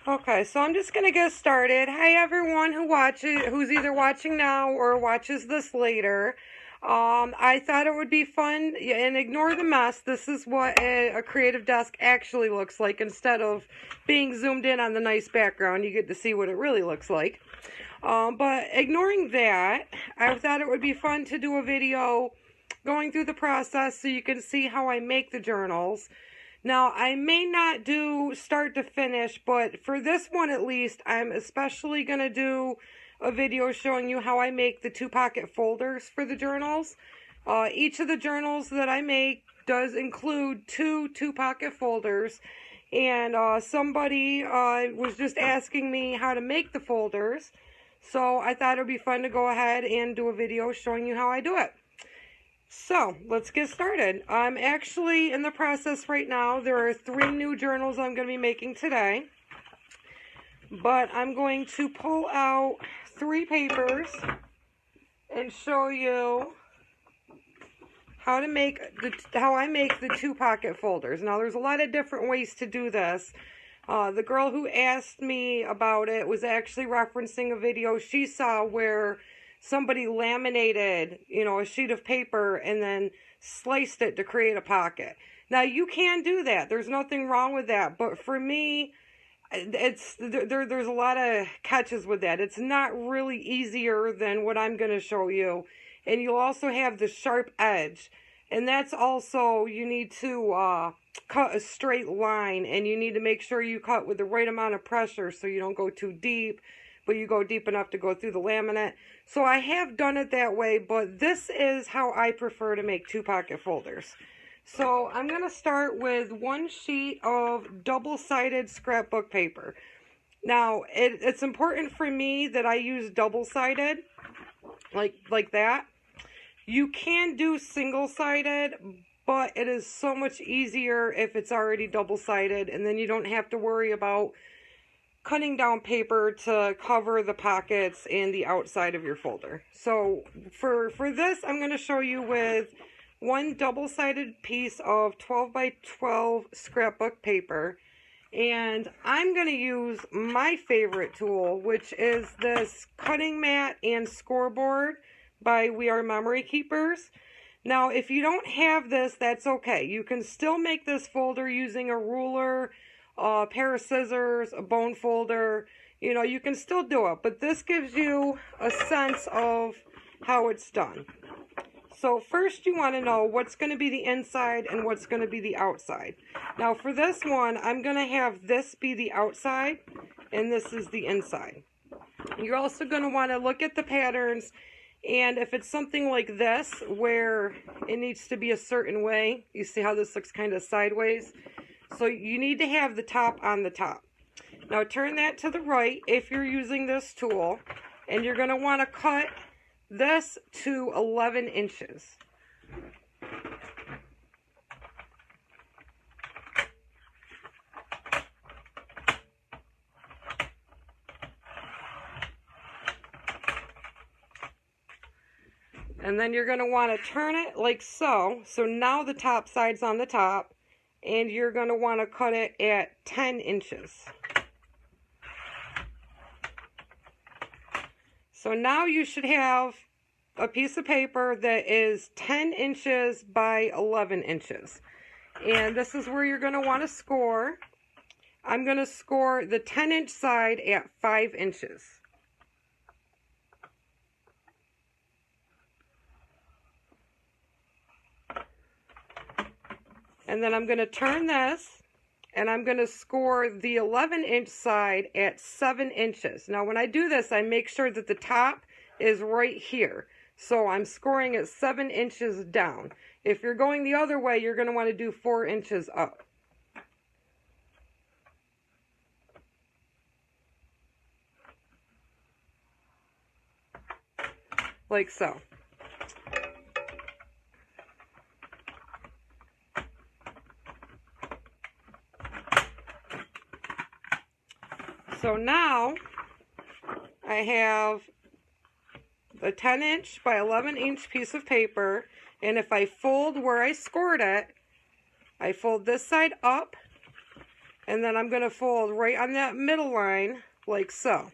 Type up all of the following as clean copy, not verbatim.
Okay, so I'm just gonna get started. Hi everyone who's either watching now or watches this later. I thought it would be fun, and ignore the mess. This is what a creative desk actually looks like. Instead of being zoomed in on the nice background, you get to see what it really looks like. But ignoring that, I thought it would be fun to do a video going through the process so you can see how I make the journals. Now, I may not do start to finish, but for this one at least, I'm especially going to do a video showing you how I make the 2-pocket folders for the journals. Each of the journals that I make does include two pocket folders, and somebody was just asking me how to make the folders, so I thought it would be fun to go ahead and do a video showing you how I do it. So, let's get started. I'm actually in the process right now. There are 3 new journals I'm going to be making today. But I'm going to pull out 3 papers and show you how I make the 2-pocket folders. Now, there's a lot of different ways to do this. The girl who asked me about it was actually referencing a video she saw where somebody laminated, a sheet of paper and then sliced it to create a pocket. Now, you can do that. There's nothing wrong with that. But for me, there's a lot of catches with that. It's not really easier than what I'm going to show you. And you'll also have the sharp edge. And that's also, you need to cut a straight line. And you need to make sure you cut with the right amount of pressure so you don't go too deep, but you go deep enough to go through the laminate. So I have done it that way, but this is how I prefer to make 2-pocket folders. So I'm going to start with 1 sheet of double-sided scrapbook paper. Now, it's important for me that I use double-sided, like that. You can do single-sided, but it is so much easier if it's already double-sided, and then you don't have to worry about cutting down paper to cover the pockets and the outside of your folder. So for this, I'm going to show you with 1 double-sided piece of 12 by 12 scrapbook paper. And I'm going to use my favorite tool, which is this cutting mat and scoreboard by We Are Memory Keepers. Now, if you don't have this, that's okay. You can still make this folder using a ruler, a pair of scissors, a bone folder. You can still do it, but this gives you a sense of how it's done. So first you want to know what's going to be the inside and what's going to be the outside. Now for this one, I'm going to have this be the outside and this is the inside. You're also going to want to look at the patterns, and if it's something like this where it needs to be a certain way, you see how this looks kind of sideways? So you need to have the top on the top. Now turn that to the right if you're using this tool, and you're going to want to cut this to 11 inches. And then you're going to want to turn it like so. So now the top side's on the top. And you're going to want to cut it at 10 inches. So now you should have a piece of paper that is 10 inches by 11 inches. And this is where you're going to want to score. I'm going to score the 10-inch side at 5 inches. And then I'm going to turn this, and I'm going to score the 11-inch side at 7 inches. Now, when I do this, I make sure that the top is right here. So I'm scoring at 7 inches down. If you're going the other way, you're going to want to do 4 inches up. Like so. So now I have a 10-inch by 11-inch piece of paper, and if I fold where I scored it, I fold this side up And then I'm going to fold right on that middle line, like so.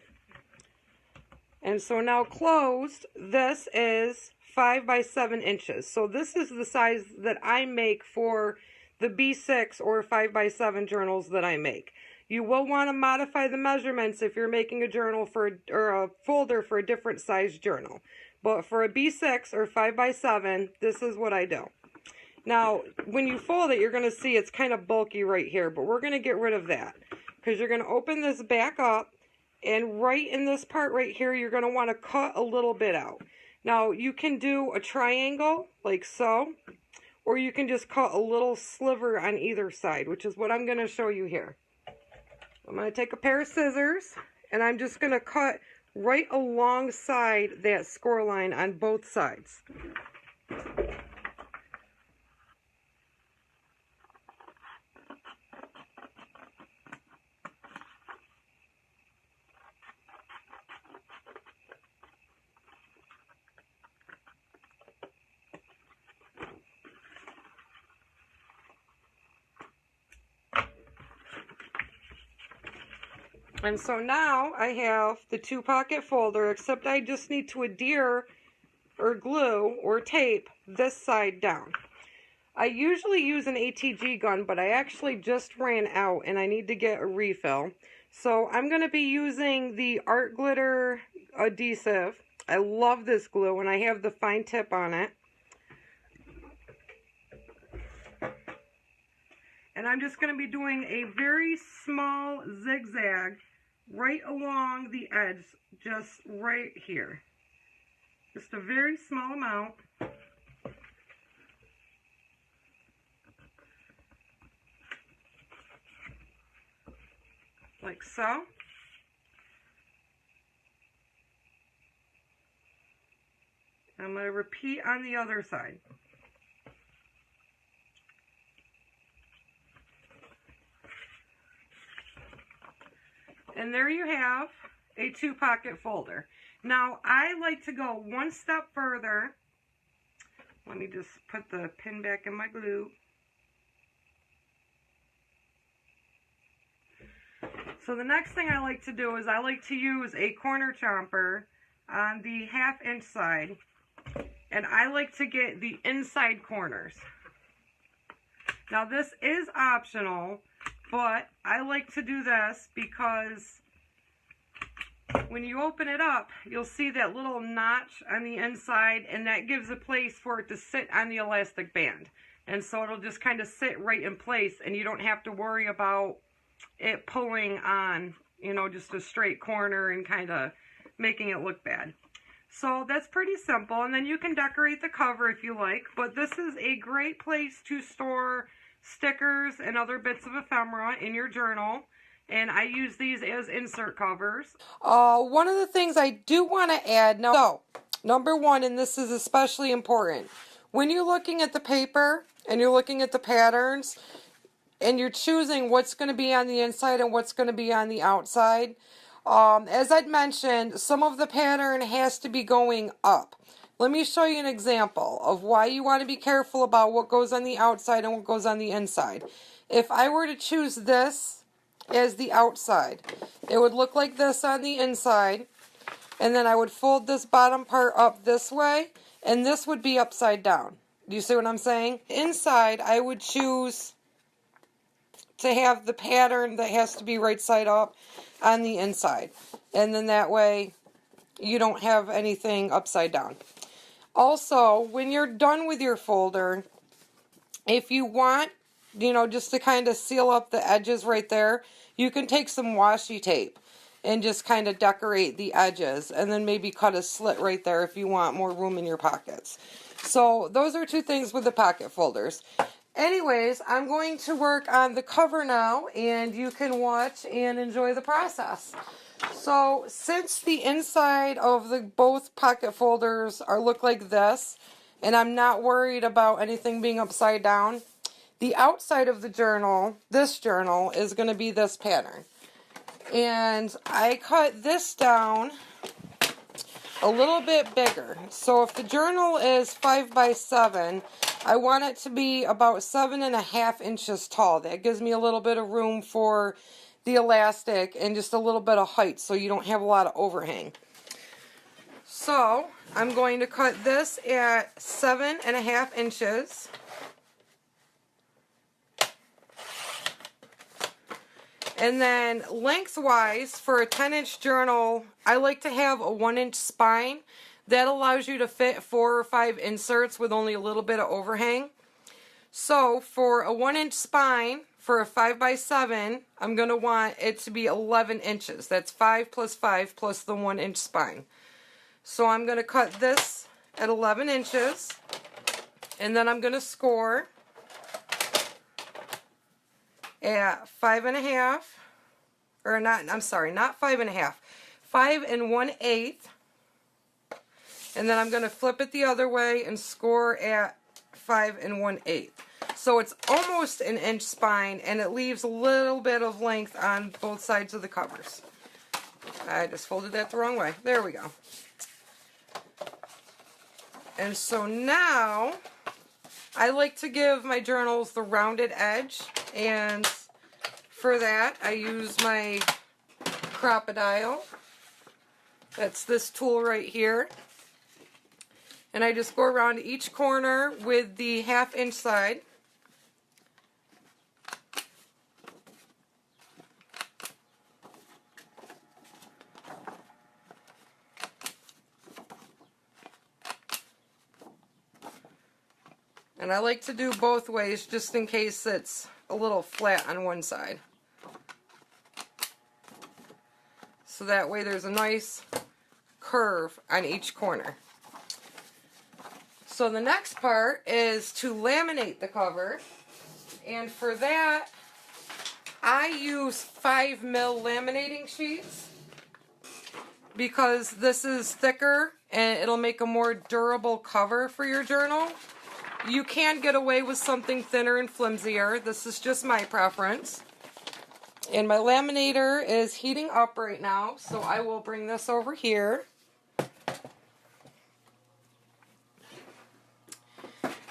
And so now closed, this is 5 by 7 inches. So this is the size that I make for the B6 or 5 by 7 journals that I make. You will want to modify the measurements if you're making a journal or a folder for a different size journal. But for a B6 or 5 by 7, this is what I do. Now, when you fold it, you're going to see it's kind of bulky right here, but we're going to get rid of that because you're going to open this back up, and right in this part right here, you're going to want to cut a little bit out. Now, you can do a triangle like so, or you can just cut a little sliver on either side, which is what I'm going to show you here. I'm going to take a pair of scissors, and I'm just going to cut right alongside that score line on both sides. And so now I have the 2-pocket folder, except I just need to adhere or glue or tape this side down. I usually use an ATG gun, but I actually just ran out and I need to get a refill. So I'm going to be using the Art Glitter adhesive. I love this glue and I have the fine tip on it. And I'm just going to be doing a very small zigzag right along the edge, just right here. Just a very small amount. Like so. I'm going to repeat on the other side. And there you have a 2-pocket folder. Now, I like to go one step further. Let me just put the pin back in my glue. So the next thing I like to do is I like to use a corner chomper on the 1/2 inch side. And I like to get the inside corners. Now, this is optional, but I like to do this because when you open it up, you'll see that little notch on the inside, and that gives a place for it to sit on the elastic band. And so it'll just kind of sit right in place, and you don't have to worry about it pulling on, you know, just a straight corner and kind of making it look bad. So that's pretty simple, and then you can decorate the cover if you like, but this is a great place to store stickers and other bits of ephemera in your journal, and I use these as insert covers. One of the things I do want to add, now, so, number one, and this is especially important, when you're looking at the paper and you're looking at the patterns and you're choosing what's going to be on the inside and what's going to be on the outside, as I'd mentioned, some of the pattern has to be going up. Let me show you an example of why you want to be careful about what goes on the outside and what goes on the inside. If I were to choose this as the outside, it would look like this on the inside, and then I would fold this bottom part up this way, and this would be upside down. Do you see what I'm saying? Inside, I would choose to have the pattern that has to be right side up on the inside, and then that way you don't have anything upside down. Also, when you're done with your folder, if you want, you know, just to kind of seal up the edges right there, you can take some washi tape and just kind of decorate the edges, and then maybe cut a slit right there if you want more room in your pockets. So those are 2 things with the pocket folders. Anyways, I'm going to work on the cover now, and you can watch and enjoy the process. So, since the inside of both pocket folders look like this, and I'm not worried about anything being upside down, the outside of the journal, this journal, is going to be this pattern. And I cut this down a little bit bigger. So if the journal is 5 by 7, I want it to be about 7.5 inches tall. That gives me a little bit of room for the elastic and just a little bit of height so you don't have a lot of overhang. So I'm going to cut this at 7.5 inches. And then lengthwise, for a 10-inch journal, I like to have a 1-inch spine. That allows you to fit 4 or 5 inserts with only a little bit of overhang. So for a 1-inch spine, for a 5x7, I'm going to want it to be 11 inches. That's 5 plus 5 plus the 1-inch spine. So I'm going to cut this at 11 inches. And then I'm going to score at 5.5, or not, I'm sorry, not 5.5, 5 1/8, and then I'm going to flip it the other way and score at 5 1/8. So it's almost an inch spine, and it leaves a little bit of length on both sides of the covers. I just folded that the wrong way. There we go. And so now, I like to give my journals the rounded edge, and for that I use my Crocodile. That's this tool right here. And I just go around each corner with the 1/2 inch side. And I like to do both ways just in case it's a little flat on one side. So that way there's a nice curve on each corner. So the next part is to laminate the cover. And for that, I use 5mm laminating sheets because this is thicker and it'll make a more durable cover for your journal. You can get away with something thinner and flimsier. This is just my preference. And my laminator is heating up right now, so I will bring this over here.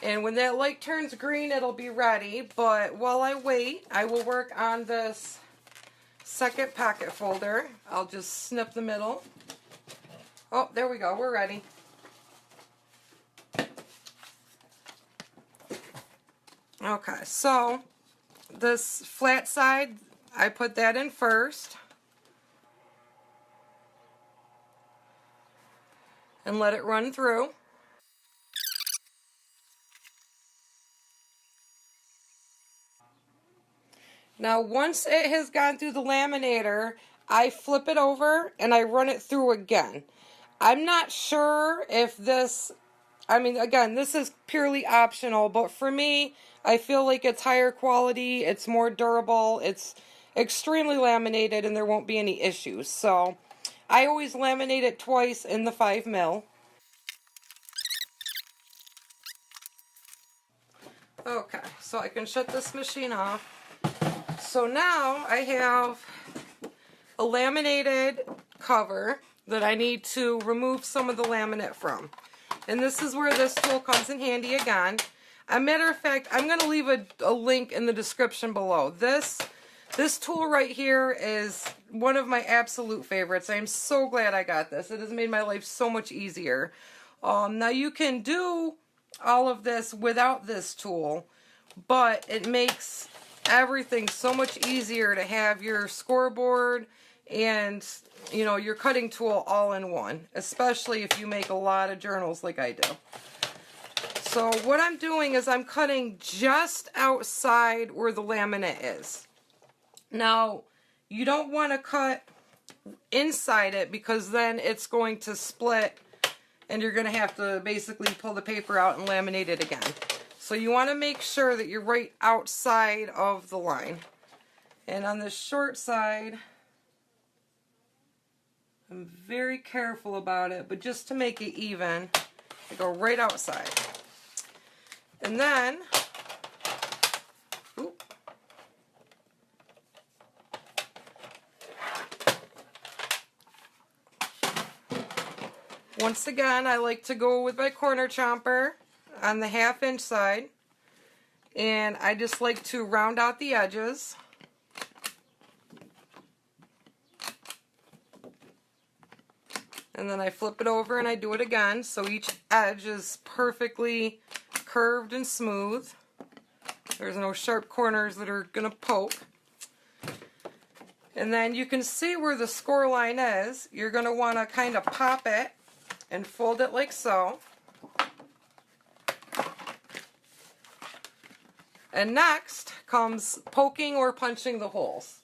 And when that light turns green, it'll be ready. But while I wait, I will work on this second pocket folder. I'll just snip the middle. Oh, there we go. We're ready. Okay, so this flat side, I put that in first. And let it run through. Now once it has gone through the laminator, I flip it over and I run it through again. I'm not sure if this, I mean, again, this is purely optional, but for me, I feel like it's higher quality, it's more durable, it's extremely laminated, and there won't be any issues. So I always laminate it twice in the 5mm. Okay, so I can shut this machine off. So now I have a laminated cover that I need to remove some of the laminate from. And this is where this tool comes in handy again. As a matter of fact, I'm going to leave a link in the description below. This tool right here is one of my absolute favorites. I am so glad I got this. It has made my life so much easier. Now you can do all of this without this tool, but it makes everything so much easier to have your scoreboard and, you know, your cutting tool all in one, especially if you make a lot of journals like I do. So what I'm doing is I'm cutting just outside where the laminate is. Now, you don't want to cut inside it because then it's going to split and you're going to have to basically pull the paper out and laminate it again. So you want to make sure that you're right outside of the line. And on the short side, I'm very careful about it, but just to make it even, I go right outside. And then, once again, I like to go with my corner chomper. on the 1/2 inch side, and I just like to round out the edges. And then I flip it over and I do it again, so each edge is perfectly curved and smooth. There's no sharp corners that are going to poke. And then you can see where the score line is. You're going to want to kind of pop it and fold it like so. And next comes poking or punching the holes.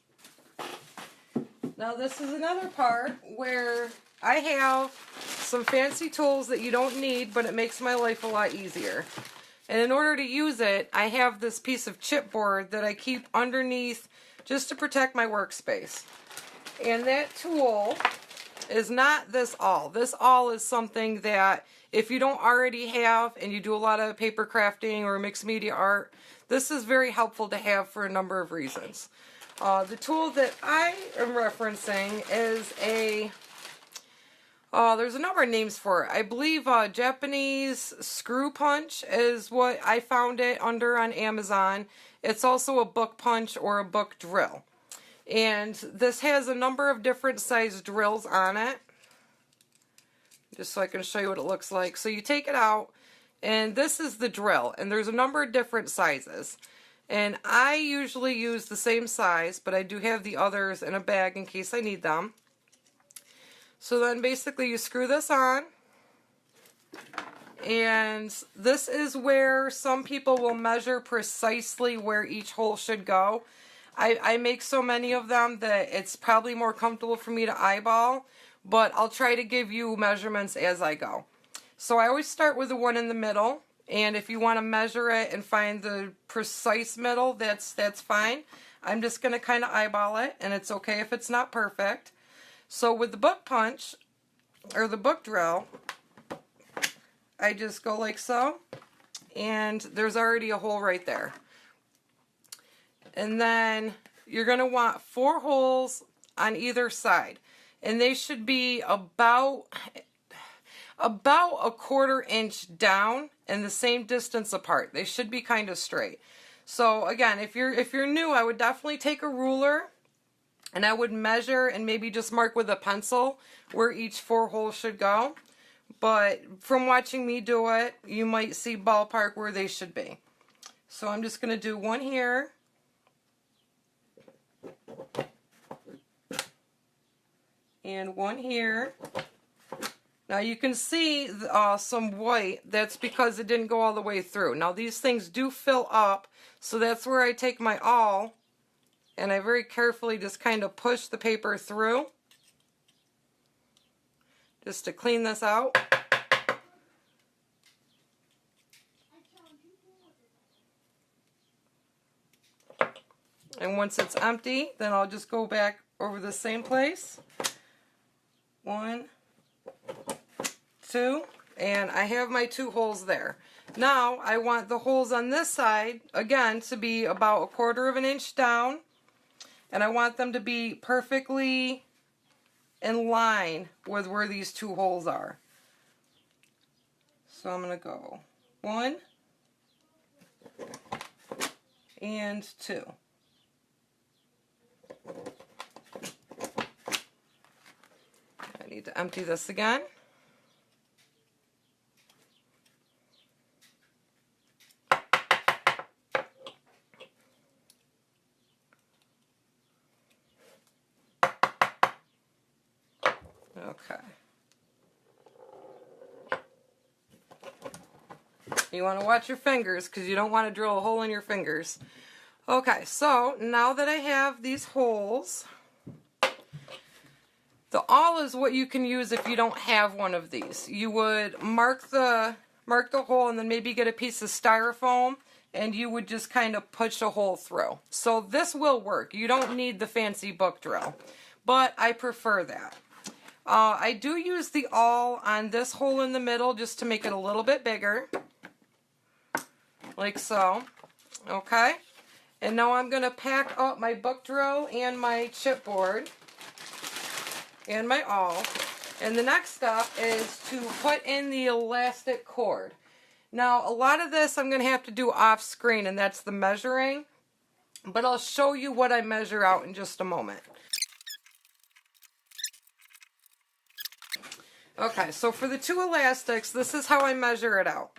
Now this is another part where I have some fancy tools that you don't need, but it makes my life a lot easier. And in order to use it, I have this piece of chipboard that I keep underneath just to protect my workspace. And that tool is not this awl. This awl is something that if you don't already have and you do a lot of paper crafting or mixed media art, this is very helpful to have for a number of reasons. The tool that I am referencing is there's a number of names for it. I believe Japanese screw punch is what I found it under on Amazon. It's also a book punch or a book drill. And this has a number of different size drills on it. Just so I can show you what it looks like. So you take it out, and this is the drill. And there's a number of different sizes. And I usually use the same size, but I do have the others in a bag in case I need them. So then basically you screw this on, and this is where some people will measure precisely where each hole should go. I make so many of them that it's probably more comfortable for me to eyeball, but I'll try to give you measurements as I go. So I always start with the one in the middle, and if you want to measure it and find the precise middle, that's fine. I'm just going to kind of eyeball it, and it's okay if it's not perfect. So with the book punch, or the book drill, I just go like so, and there's already a hole right there. And then you're going to want 4 holes on either side, and they should be about a 1/4 inch down and the same distance apart. They should be kind of straight. So again, if you're new, I would definitely take a ruler, and I would measure and maybe just mark with a pencil where each 4 holes should go. But from watching me do it, you might see ballpark where they should be. So I'm just going to do one here. And one here. Now you can see some white. That's because it didn't go all the way through. Now these things do fill up, so that's where I take my awl and I very carefully just kind of push the paper through just to clean this out. And once it's empty, then I'll just go back over the same place. 1, 2, and I have my 2 holes there. Now I want the holes on this side, again, to be about 1/4 inch down, and I want them to be perfectly in line with where these 2 holes are. So I'm going to go 1 and 2. I need to empty this again. Okay. You want to watch your fingers because you don't want to drill a hole in your fingers. Okay, so now that I have these holes, the awl is what you can use if you don't have one of these. You would mark the hole and then maybe get a piece of styrofoam, and you would just kind of push a hole through. So this will work. You don't need the fancy book drill, but I prefer that. I do use the awl on this hole in the middle just to make it a little bit bigger, like so. Okay, and now I'm going to pack up my book drill and my chipboard and my awl. And the next step is to put in the elastic cord. Now, a lot of this I'm going to have to do off screen, and that's the measuring, but I'll show you what I measure out in just a moment. Okay, so for the 2 elastics, this is how I measure it out.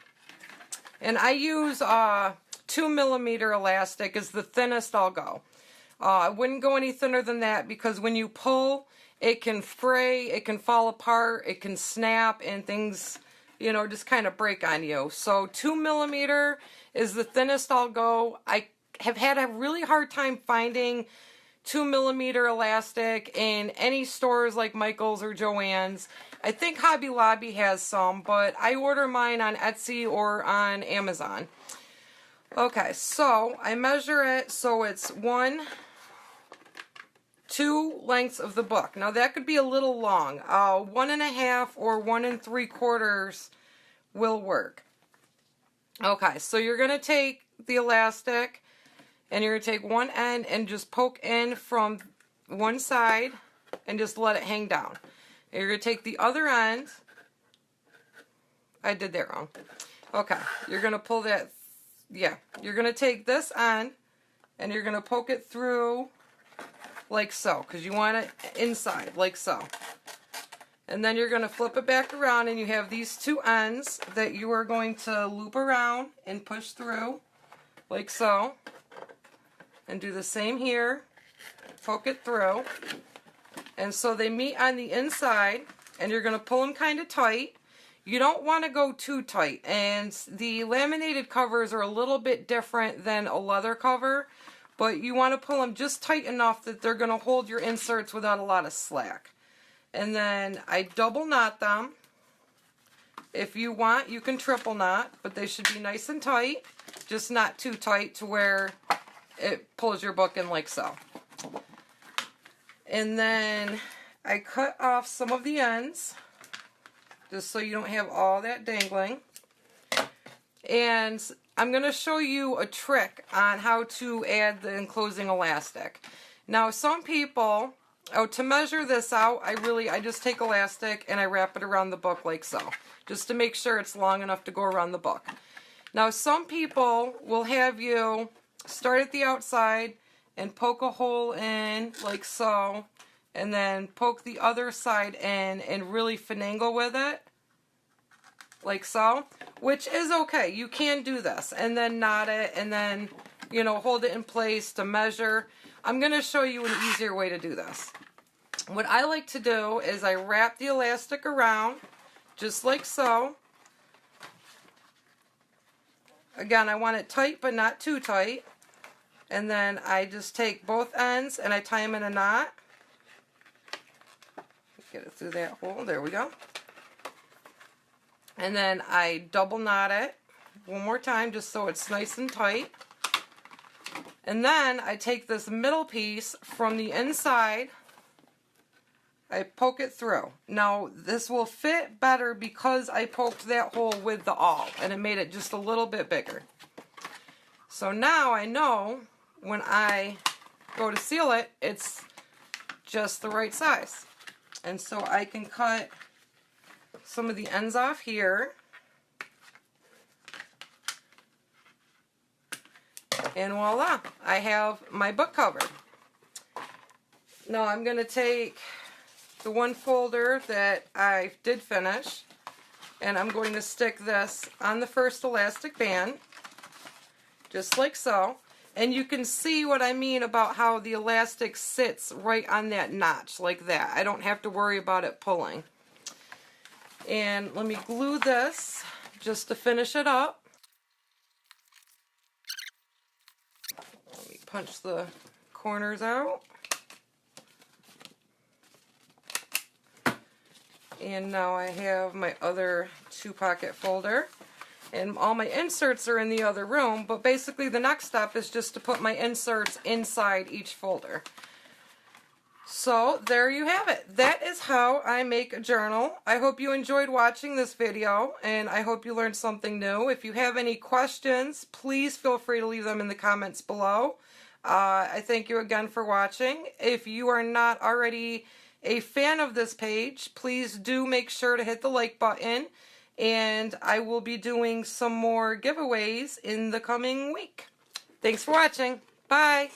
And I use 2mm elastic is the thinnest I'll go. I wouldn't go any thinner than that because when you pull, it can fray, it can fall apart, it can snap, and things, you know, just kind of break on you. So 2mm is the thinnest I'll go. I have had a really hard time finding 2mm elastic in any stores like Michael's or Joann's. I think Hobby Lobby has some, but I order mine on Etsy or on Amazon. Okay, so I measure it so it's 2 lengths of the book. Now that could be a little long. 1.5 or 1 3/4 will work. Okay, so you're going to take the elastic and you're going to take one end and just poke in from one side and just let it hang down. And you're going to take the other end. I did that wrong. Okay, you're going to pull that, yeah. You're going to take this end and you're going to poke it through like so, because you want it inside, like so. And then you're going to flip it back around and you have these 2 ends that you are going to loop around and push through, like so. And do the same here, poke it through. And so they meet on the inside, and you're going to pull them kind of tight. You don't want to go too tight, and the laminated covers are a little bit different than a leather cover, but you want to pull them just tight enough that they're going to hold your inserts without a lot of slack. And then I double knot them. If you want, you can triple knot, but they should be nice and tight, just not too tight to where it pulls your book in like so. And then I cut off some of the ends, just so you don't have all that dangling. And I'm going to show you a trick on how to add the enclosing elastic. Now, some people, to measure this out, I just take elastic and I wrap it around the book like so, just to make sure it's long enough to go around the book. Now, some people will have you start at the outside and poke a hole in like so, and then poke the other side in and really finagle with it like so, which is okay. You can do this and then knot it and then, you know, hold it in place to measure. I'm going to show you an easier way to do this. What I like to do is I wrap the elastic around just like so. Again, I want it tight but not too tight. And then I just take both ends and I tie them in a knot. Get it through that hole. There we go. And then I double knot it one more time just so it's nice and tight. And then I take this middle piece from the inside. I poke it through. Now this will fit better because I poked that hole with the awl and it made it just a little bit bigger. So now I know when I go to seal it, it's just the right size. And so I can cut some of the ends off here. And voila, I have my book covered. Now I'm going to take the one folder that I did finish, and I'm going to stick this on the first elastic band, just like so. And you can see what I mean about how the elastic sits right on that notch, like that. I don't have to worry about it pulling. And let me glue this just to finish it up. Let me punch the corners out. And now I have my other 2-pocket folder. And all my inserts are in the other room, but basically the next step is just to put my inserts inside each folder. So there you have it. That is how I make a journal. I hope you enjoyed watching this video, and I hope you learned something new. If you have any questions, please feel free to leave them in the comments below. I thank you again for watching. If you are not already a fan of this page, please do make sure to hit the like button and I will be doing some more giveaways in the coming week. Thanks for watching. Bye.